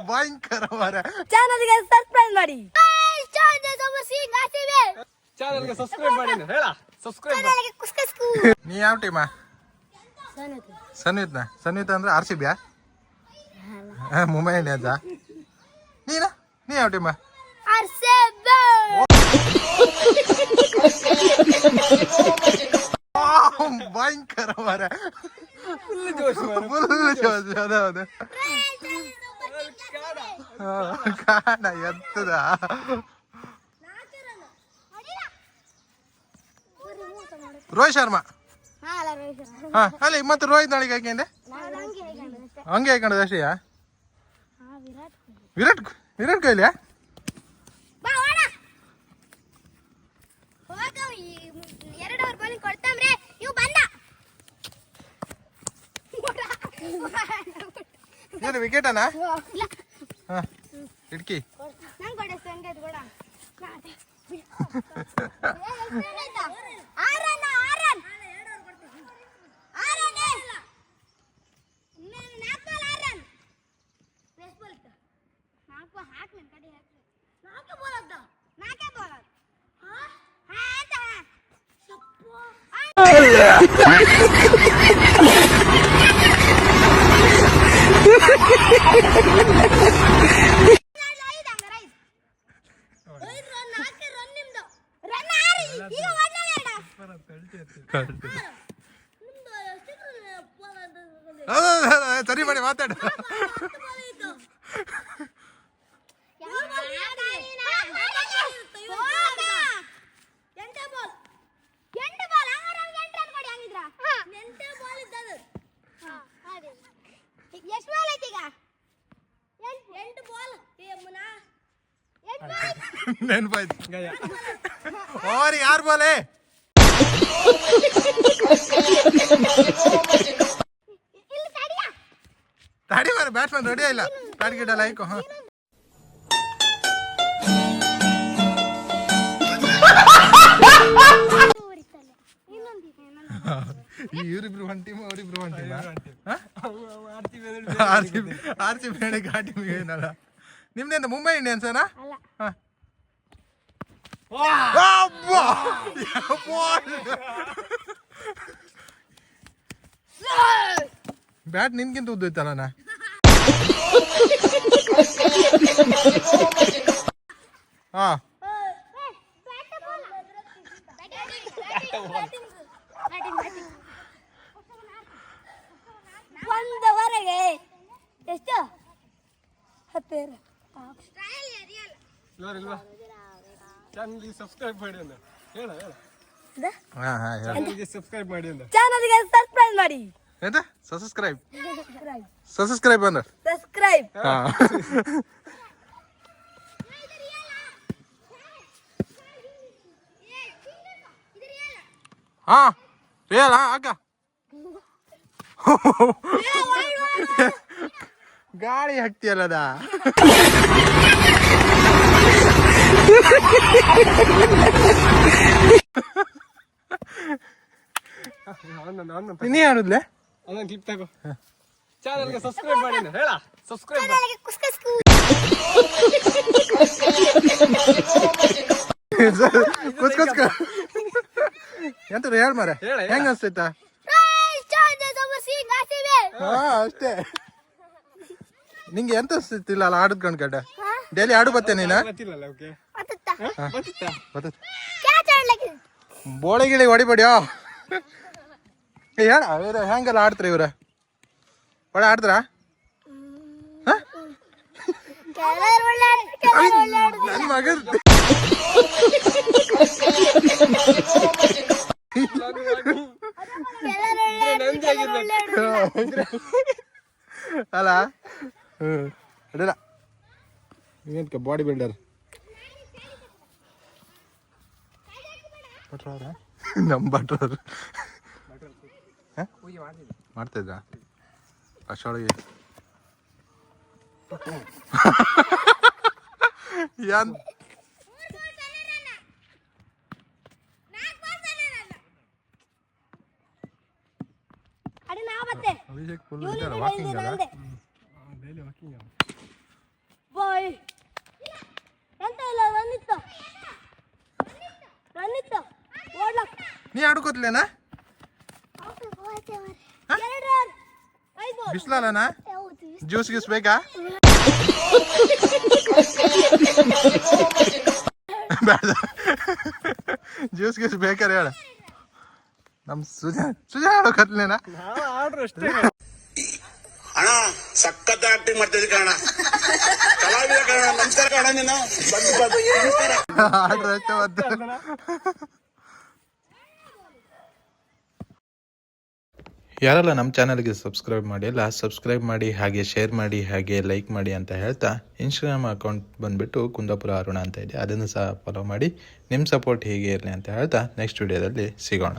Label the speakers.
Speaker 1: ಭಯಂಕರ
Speaker 2: ಚಾನಲ್ಗೆ ಸಬ್ಸ್ಕ್ರೈಬ್ ಮಾಡಿ.
Speaker 3: ಚಾನಲ್ಗೆ ಸಬ್ಸ್ಕ್ರೈಬ್ ಮಾಡಿ ಹೇಳ ಸಬ್ಸ್ಕ್ರೈಬ್.
Speaker 1: ನೀ ಯಾವ ಟೀಮಾ? ಸನ್ವಿತ್ನಾ? ಸನ್ವಿತ್ ಅಂದ್ರೆ ಆರ್ ಸಿ ಬಿಯಾ? ಮುಂಬೈ ಇಂಡಿಯನ್ಸಾ? ನೀ ಯಾವ ಟೀಮಾ? ಭಯಂಕರ ಫುಲ್ ಜೋಶ್ ಅದ ಕಾಣ ಎತ್ತದ. ರೋಹಿತ್ ಶರ್ಮಾ ಅಲ್ಲಿ ಮತ್ತೆ ರೋಹಿತ್ ನಾಳಿಗೆ ಹಾಕಿಂದೆ ಹಂಗೆ ಹಾಕೊಂಡದ ಅಷ್ಟೇಯಾ? ವಿರಾಟ್ ಕೊಹ್ಲಿಯಾ? ಏನು ವಿಕೆಟನಾ? ಹಾ ಇಡ್ಕಿ ಸರಿ ಮಾಡಿ ಮಾತಾಡು. ನೆನಪಾಯ್ತು ಅವ್ರಿಗೆ ಯಾರು ಬೋಲೆ ತಾಡಿ ಮಾರ ಬ್ಯಾಟ್ಸ್ಮನ್ ರೆಡಿ ಇಲ್ಲ ಟಾರ್ಗೆಟ್ ಎಲ್ಲ ಆಯ್ಕೋ. ಹಾ ಇವರಿಬ್ರು ಒನ್ ಟೀಮ್ ಅವರಿಬ್ರು ಒನ್ ಟೀಮ್. ಆರ್ ಸಿ ಬೇಡ ಘಾಟಿ ಏನಲ್ಲ ನಿಮ್ದೇನು ಮುಂಬೈ ಇಂಡಿಯನ್ಸನಾ? ಬ್ಯಾಟ್ ನಿನ್ಗಿಂತ ಉದ್ದೈತಲ್ಲ ನಾ. ಹಾ
Speaker 2: ಒಂದವರೆಗೆ ಎಷ್ಟು? 10
Speaker 3: ಚಾನಲ್ಗೆ ಸಬ್ಸ್ಕ್ರೈಬ್ ಮಾಡಿ ಅಂತ ಹೇಳ
Speaker 1: ಚಾನಲ್ಗೆ
Speaker 3: ಸಬ್ಸ್ಕ್ರೈಬ್ ಮಾಡಿ ಅಂತ.
Speaker 2: ಚಾನಲ್ಗೆ ಸಬ್ಸ್ಕ್ರೈಬ್ ಮಾಡಿ.
Speaker 1: ಎಂತ ಸಬ್ಸ್ಕ್ರೈಬ್ ಅಂದ್ರೆ
Speaker 2: ಸಬ್ಸ್ಕ್ರೈಬ್.
Speaker 1: ಹಾ ರಿಯಲ್ ಅಕ್ಕ ಗಾಳಿ ಹಾಕ್ತಿಯಲ್ಲದ. ನೀ ಆಡುದ್ಲೆ
Speaker 3: ಅದನ್ನ ಕ್ಲಿಪ್ ತಗೋ. ಚಾನಲ್ಗೆ ಸಬ್ಸ್ಕ್ರೈಬ್ ಮಾಡಿ ಹೇಳ ಸಬ್ಸ್ಕ್ರೈಬ್.
Speaker 1: ಎಂತ ಹೇಳ್ ಮಾರ ಹೆಂಗ ಅನ್ಸ್ತೈತ? ಹಾ ಅಷ್ಟೇ. ನಿಂಗೆ ಎಂತ ಅನ್ಸ್ತಿಲ್ಲ ಅಲ್ಲ ಆಡುದ್ ಕಣ್ಕಂಡ ಡೈಲಿ ಆಡು ಬತ್ತೆ ನೀನ ಬೋಳೆ ಗಿಳಿ ಹೊಡಿಬೇಡ್ಯೋ. ಹೇಳ ಇವ್ರ ಹೆಂಗೆಲ್ಲ ಆಡ್ತಾರ ಇವ್ರ ಒಳ್ಳೆ ಆಡ್ತಾರ? ನನ್ ಮಗ ಅಲ್ಲ ಅಡಿಲ್ಲ ಏನಕ್ಕೆ ಬಾಡಿ ಬಿಲ್ಡರ್ ನಮ್ಮ ಭಟ್ರವ್ರು ಮಾಡ್ತಿದ್ದ ಅಷ್ಟೊಳಗೆ ಏನ್ ಅಭಿಷೇಕ್ ಫುಲ್ ವಾಕಿಂಗ್ ಅಲ್ಲ
Speaker 3: ಡೈಲಿ ವಾಕಿಂಗ್.
Speaker 2: ಬಾಯ್ ಎಂತ ಇಲ್ಲ ರನ್ನಿತ್ತು ಓಡ್ಲಕ್
Speaker 1: ನೀ ಆಡ್ಕೋತ್ಲೇನಾ
Speaker 2: ಎರಡು ರನ್ 5 ಬಾಲ್
Speaker 1: ಬಿಸ್ಲಲ್ಲನಾ ಜ್ಯೂಸ್ ಗೀಸ್ ಬೇಕಾ ಬೇಡ ಜ್ಯೂಸ್ ಗೀಸ್ ಬೇಕಾರೆ ಹೇಳ ನಮ್ ಸುಜಾ ಆಡೋಕತ್ಲೇನಾ
Speaker 3: ನಾವು ಆಡ್ರು ಅಷ್ಟೇ.
Speaker 4: ಅಣ್ಣ ಸಖತ್ ಆಕ್ಟಿಂಗ್ ಮಾಡ್ತಿದ್ದೆ ಕಣ, ಕಲಾವಿದ ಕಣ, ನಮಸ್ಕಾರ ಕಣ ನೀನು.
Speaker 1: ಆಡ್ರ ಅಷ್ಟೇ ಮತ್ತೆ. ಯಾರೆಲ್ಲ ನಮ್ಮ ಚಾನಲ್ಗೆ ಸಬ್ಸ್ಕ್ರೈಬ್ ಮಾಡಿಲ್ಲ ಸಬ್ಸ್ಕ್ರೈಬ್ ಮಾಡಿ, ಹಾಗೆ ಶೇರ್ ಮಾಡಿ, ಹಾಗೆ ಲೈಕ್ ಮಾಡಿ ಅಂತ ಹೇಳ್ತಾ ಇನ್ಸ್ಟಾಗ್ರಾಮ್ ಅಕೌಂಟ್ ಬಂದುಬಿಟ್ಟು ಕುಂದಾಪುರ ಅರುಣ ಅಂತ ಇದೆ, ಅದನ್ನು ಸಹ ಫಾಲೋ ಮಾಡಿ. ನಿಮ್ಮ ಸಪೋರ್ಟ್ ಹೀಗೆ ಇರಲಿ ಅಂತ ಹೇಳ್ತಾ ನೆಕ್ಸ್ಟ್ ವಿಡಿಯೋದಲ್ಲಿ ಸಿಗೋಣ.